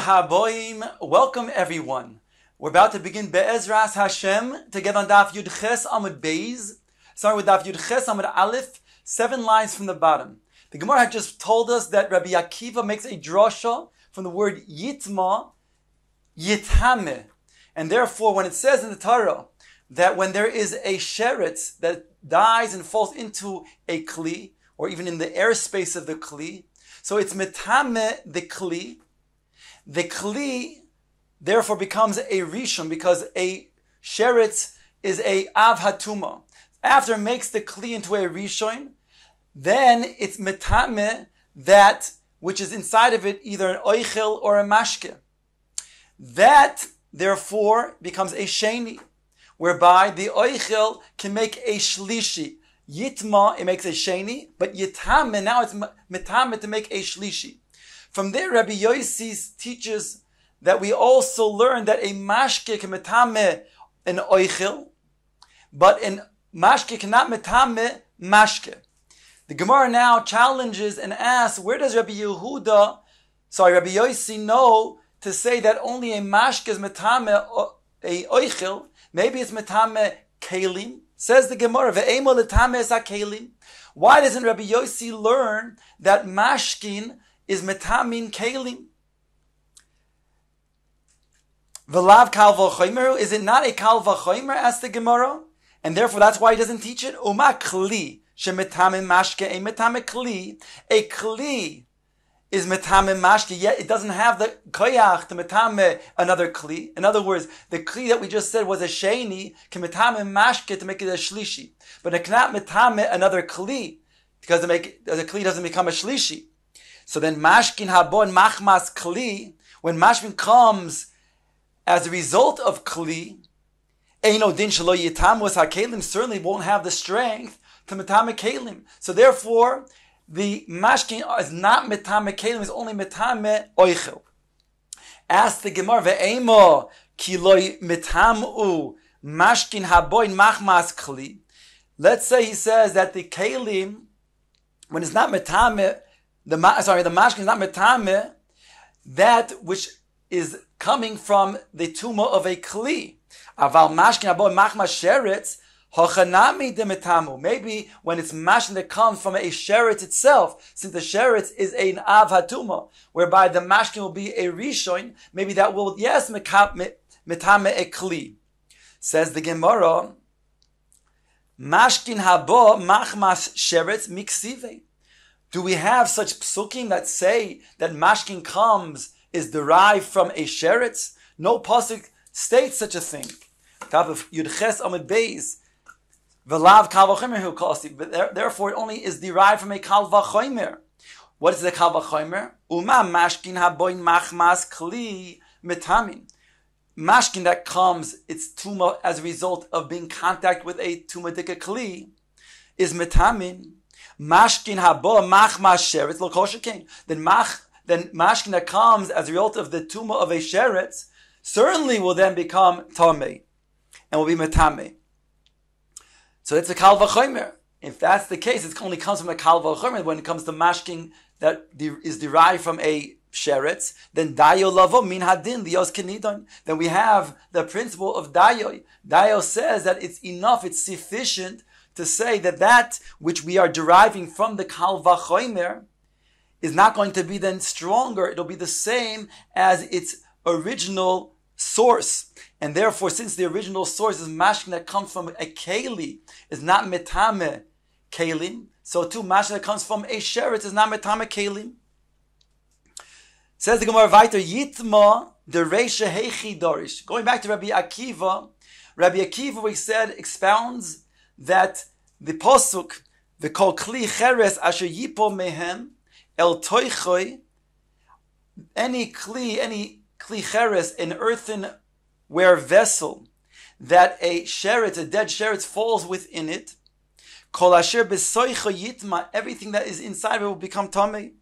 Haboim, welcome everyone. We're about to begin Be'ezras Hashem together on Daf Yud Ches Amud Beis. Starting with Daf Yud Ches Amud Aleph, 7 lines from the bottom. The Gemara had just told us that Rabbi Akiva makes a drasha from the word Yitma, Yitame. And therefore, when it says in the Torah that when there is a sheretz that dies and falls into a kli, or even in the airspace of the kli, so it's metame the kli. The kli therefore becomes a rishon because a sheretz is a av hatuma. After it makes the kli into a rishon, then it's metame that which is inside of it, either an oichel or a mashke. That therefore becomes a sheni, whereby the oichel can make a shlishi. Yitma, it makes a sheni, but yitame, now it's metame to make a shlishi. From there, Rabbi Yossi teaches that we also learn that a mashke can metame an oichel, but an mashke cannot metame mashke. The Gemara now challenges and asks, where does Rabbi Yossi know to say that only a mashke is metame a oichel? Maybe it's metame kelim. Says the Gemara, ve'emo letame es kelim. Why doesn't Rabbi Yossi learn that mashkin is metamin kelim? V'lav kal v'chomer, is it not a kal v'chomer? Asks the Gemara, and therefore that's why he doesn't teach it. Uma kli shemetame mashke a metame kli. A kli is metame mashke, yet it doesn't have the koyach to metame another kli. In other words, the kli that we just said was a sheni, can metame mashke to make it a shlishi, but it cannot metame another kli because the kli doesn't become a shlishi. So then mashkin habon machmas kli, when mashkin comes as a result of kli, eino din shelo yitamus hakelim, certainly won't have the strength to metame kelim. So therefore, the mashkin is not metame kelim, it's only metame oichel. Ask the Gemara, ve'emo ki lo metamu mashkin haboin machmas kli. Let's say he says that the kelim, when it's not metame, the mashkin is not metame that which is coming from the tumah of a kli. Aval mashkin haboin machmas sheretz hochanami de metamu. Maybe when it's mashkin that comes from a sheretz itself, since the sheretz is an av hatuma, whereby the mashkin will be a rishon, maybe that will, yes, metame a kli. Says the Gemara, mashkin habo machmas sheretz miksive. Do we have such psukim that say that mashkin comes is derived from a sheretz? No pasuk states such a thing. Top of Yud Ches Amud Beis, v'lav kal v'chomer hu kosi. But therefore, it only is derived from a kal v'chomer. What is the kal v'chomer? Uma mashkin haboin machmas kli metamin. Mashkin that comes, its tuma as a result of being in contact with a tumadika kli, is metamin. Mashkin habo machmas sheretz lo kol shekain. Then mashkin that comes as a result of the tumah of a sheretz certainly will then become tamei and will be metame. So it's a kal v'chomer. If that's the case, it only comes from a kal v'chomer. When it comes to mashkin that is derived from a sheretz, then dayo lavo min hadin lios kenidon. Then we have the principle of dayo. Dayo says that it's enough, it's sufficient to say that that which we are deriving from the kal v'chomer is not going to be then stronger. It'll be the same as its original source. And therefore, since the original source is mashkin that comes from a keli, is not metame kelim, so too mashkin that comes from a sheretz is not metame kelim. Says the Gemara weiter, Yitma dereisha heichi dorish. Going back to Rabbi Akiva, we said, expounds that the posuk, the kol kli cheres asher yipo mehem el toichoi, any kli cheres, an earthenware vessel, that a sheretz, a dead sheretz, falls within it, kol asher besoicho yitma, everything that is inside of it will become tamei.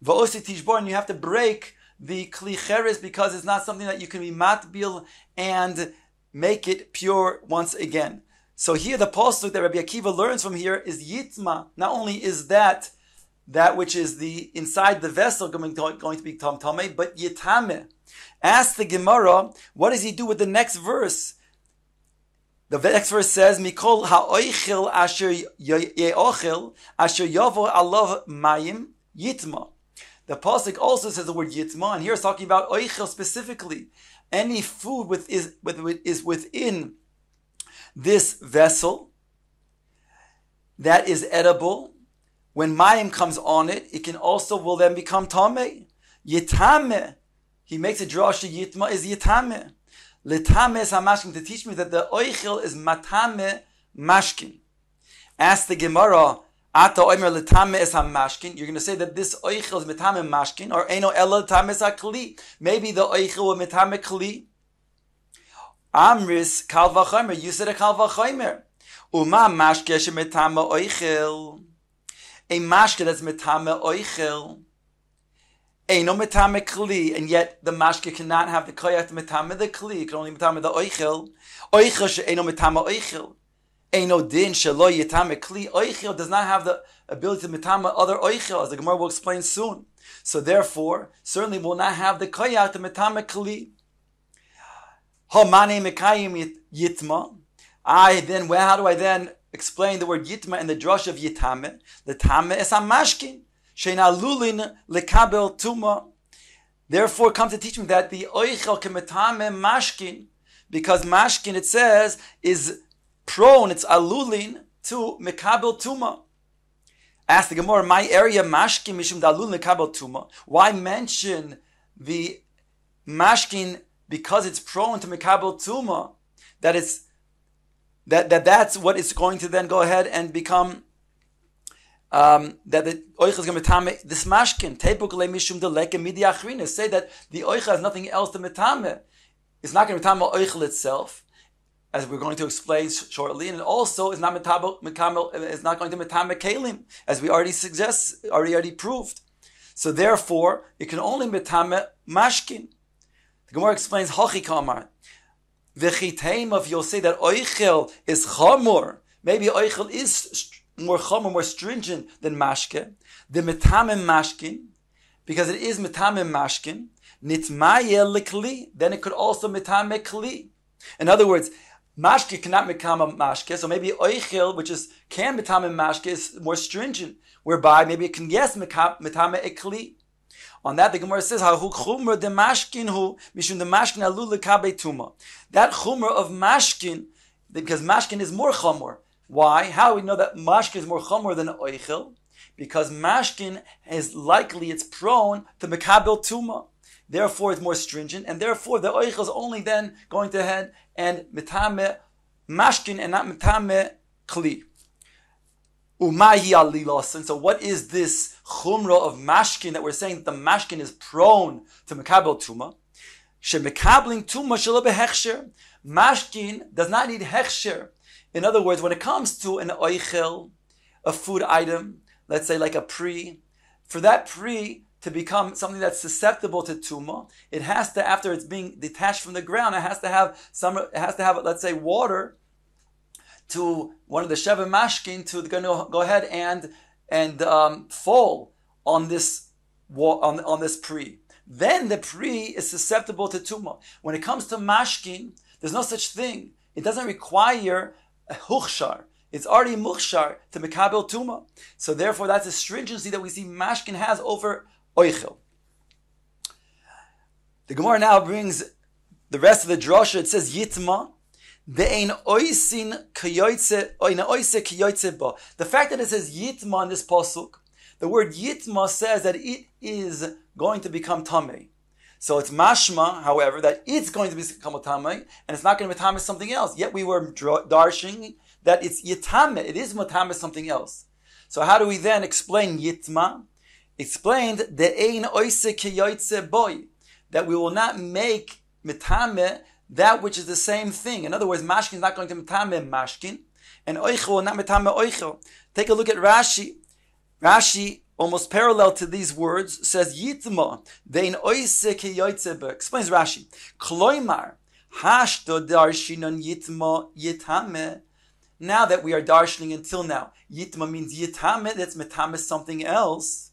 Va'osi tishbor, and you have to break the kli cheres because it's not something that you can be matbil and make it pure once again. So here the pasuk that Rabbi Akiva learns from here is Yitma. Not only is that that which is the inside the vessel going to be tameh, but yitame. Ask the Gemara, what does he do with the next verse? The next verse says, Mikol ha'oichel asher ye'ochel asher yavo alav mayim yitma. The pasuk also says the word yitma, and here it's talking about oichel specifically. Any food is within this vessel that is edible. When mayim comes on it, it can also will then become tameh. Yitame. He makes a drasha yitma is yitame. Letame is hamashkin, to teach me that the oichel is matame mashkin. Ask the Gemara, ata oimer letame is hamashkin. You're going to say that this oichel is matame mashkin, or eno ela letame is hakli. Maybe the oichel will matame kli. Amris kal v'chomer. You said a kal v'chomer. Uma mashke she matame oichel. A mashke that's matame oichel. Eino metame kli, and yet the mashke cannot have the koyach to metame the kli. It can only metame the oichel. Oichel she eino metame oichel. Eino din shelo yitame kli. Oichel does not have the ability to metame other oichel, as the Gemara will explain soon. So therefore, certainly will not have the koyach to metame kli. Ha mane mekayim yitma. How do I then explain the word yitma in the drush of yitame? The tame is a mashkin. Lulin lekabel tuma. Therefore, come to teach me that the oichel kemetame mashkin, because mashkin, it says, is prone, it's alulin to mekabel tuma. Ask the Gemara, my area mashkin mishum dalulin lekabel tuma. Why mention the mashkin because it's prone to mekabel tuma? That's what it's going to then go ahead and become. That the oichel is going to metame this mashkin. Tepukle mishum deleke midi achrina. Say that the oichel has nothing else to metame. It's not going to metame oichel itself, as we're going to explain shortly, and it also is not is not going to metame kelim, as we already proved. So therefore, it can only metame mashkin. The Gemara explains hachi kamar. V'chiteim of you'll say that oichel is chamor. Maybe oichel is more chomer, more stringent than mashke. The metamim mashkin, because it is metamim mashkin, nitmaye likli, then it could also metame kli. In other words, mashke cannot metame mashke, so maybe oichel, which can metame mashke, is more stringent, whereby maybe it can metame a kli. On that, the Gemara says, "Hahu chumer de mashkin hu mishum de mashkin alu lekabe tuma." That chumer of mashkin, because mashkin is more chomer. Why? How do we know that mashkin is more chomer than oichel? Because mashkin it's prone to mekabel tuma. Therefore, it's more stringent, and therefore the oichel is only then going to head and metame mashkin and not metame kli. Umahi alilos. And so, what is this chumra of mashkin that we're saying that the mashkin is prone to mekabel tuma? Shemekabling tuma shelo behechsher. Mashkin does not need hechsher. In other words, when it comes to an oichel, a food item, let's say like a pri, for that pri to become something that's susceptible to tuma, it has to, after it's being detached from the ground, it has to have, let's say, water to one of the sheva mashkin to go ahead and fall on this on this pri. Then the pri is susceptible to tuma. When it comes to mashkin, there's no such thing. It doesn't require a huchshar. It's already muchshar to mekabel tuma. So therefore, that's a stringency that we see mashkin has over oichel. The Gemara now brings the rest of the drasha. It says yitma. The fact that it says yitma in this pasuk, the word yitma says that it is going to become tamei. So it's mashma, however, that it's going to become a tamei, and it's not going to be tamei something else. Yet we were darshing that it's yitame, it is matame something else. So how do we then explain yitma? Explained the ein oise kiyoytze boy, that we will not make mitame that which is the same thing. In other words, mashkin is not going to metame mashkin, and oichel will not metame oichel. Take a look at Rashi. Rashi, almost parallel to these words, says yitma vein oise kiyotzebe. Explains Rashi. Kloimar hashto darshinon yitma yitame. now that we are darshaning until now, yitma means yitame, that's metame something else.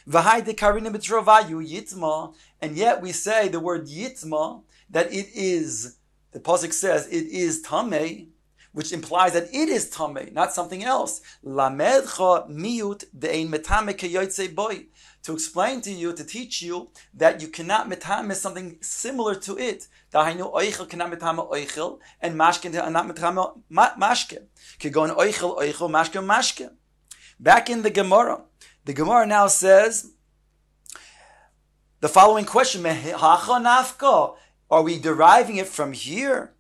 V'hai dekarina b'trovayu yitma, and yet we say the word yitma, that it is, the pasuk says, it is tameh, which implies that it is tameh, not something else. Lamedcha miyut de'ein metame keyotzei boy. To explain to you, to teach you that you cannot metame something similar to it. Dahainu oichel cannot metame oichel, and mashke cannot metame mashke. Kegon oichel oichel mashke mashke. Back in the Gemara now says the following question: Mehacha nafka? Are we deriving it from here?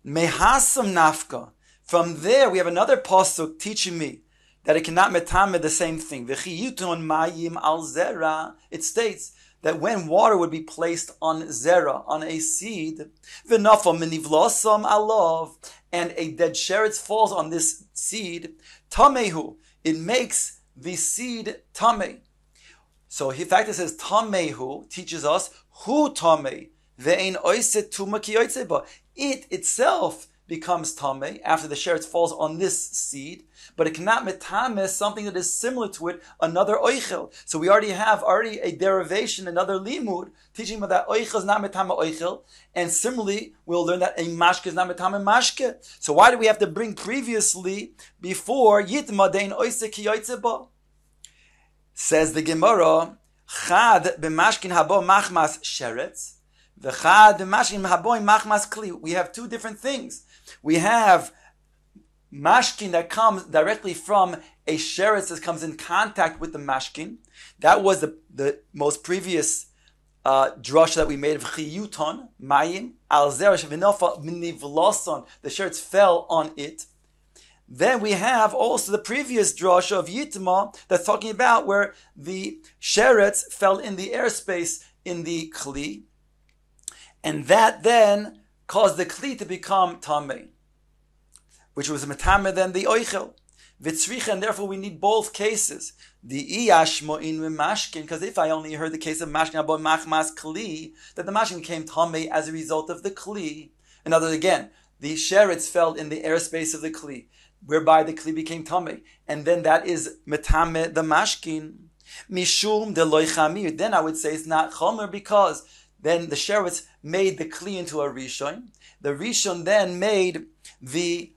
Mehasam nafka. From there, we have another pasuk teaching me that it cannot metame the same thing. V'chiyuton mayim al zera. It states that when water would be placed on zera, on a seed, v'nafam minivlosam alov, and a dead sheretz falls on this seed, tamehu, it makes the seed tameh. So in fact it says tamehu, teaches us hu tameh, ve'ein oiset tuma ki yotzeba. It itself becomes tameh after the sheretz falls on this seed, but it cannot metame something that is similar to it, another oichel. So we already have a derivation, another limud, teaching about that oichel is not metame oichel, and similarly we'll learn that a mashke is not metame mashke. So why do we have to bring previously before yitma dein oise ki yotzeba? Says the Gemara, chad b'mashkin habo machmas sheretz, v'chad b'mashkin habo machmas kli. We have two different things. We have mashkin that comes directly from a sheretz that comes in contact with the mashkin. That was the most previous drush that we made of chiyuton, mayim, al zerash v'nofa minivloson. The sheretz fell on it. Then we have also the previous drush of yitma that's talking about where the sheretz fell in the airspace in the kli, and that then caused the kli to become tameh, which was metame than the oichel. Vitzricha, and therefore we need both cases. The iyashmo'in mashkin, because if I only heard the case of mashkin about machmas kli, that the mashkin became tameh as a result of the kli. In other words, again, the sheretz fell in the airspace of the kli, whereby the kli became tameh, and then that is metame the mashkin. Mishum de loy chamir. Then I would say it's not chomer, because then the sheretz made the kli into a rishon. The rishon then made the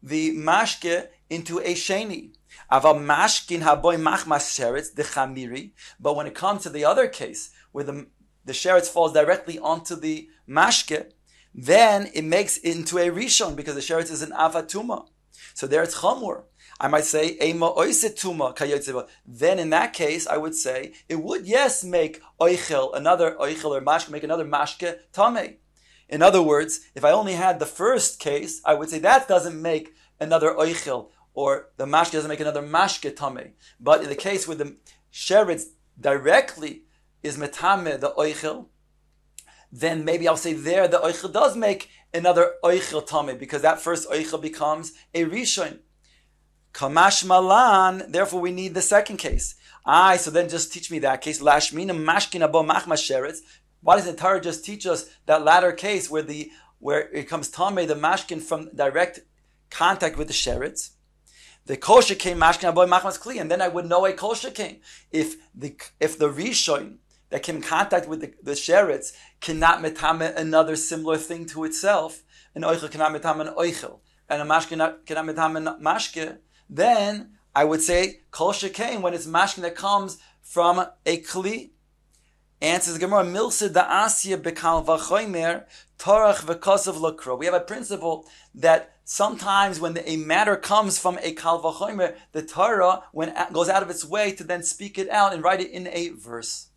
mashke into a sheni. Aval mashkin haboy machmas sheretz the chamiri. But when it comes to the other case, where the sheretz falls directly onto the mashke, then it makes it into a rishon, because the sheretz is an avatuma. So there it's chamur. I might say ema oisetuma kayotzeba. Then in that case, I would say it would, yes, make oichel, another oichel or mashke, make another mashke tameh. In other words, if I only had the first case, I would say that doesn't make another oichel, or the mashke doesn't make another mashke tameh. But in the case where the sheretz directly is metame the oichel, then maybe I'll say there the oichel does make another oichel tameh, because that first oichel becomes a rishon. Kamash malan, therefore we need the second case. So then just teach me that case. Lashmina mashkin abo machmas sheretz. Why doesn't the Torah just teach us that latter case where it comes tameh, the mashkin, from direct contact with the sheretz? The kol shekain mashkin abo machmas kli, and then I would know a kol shekain. If the rishon that came in contact with the sheretz cannot metame another similar thing to itself, an oichel cannot metame an oichel, and a mashke cannot metame a mashke, then I would say kol shekain when it's mashke that comes from a kli. Answers the Gemara, milsa da'asya bekal v'choymer torach v'kosav lokro. We have a principle that sometimes when a matter comes from a kal v'choymer, the Torah goes out of its way to then speak it out and write it in a verse.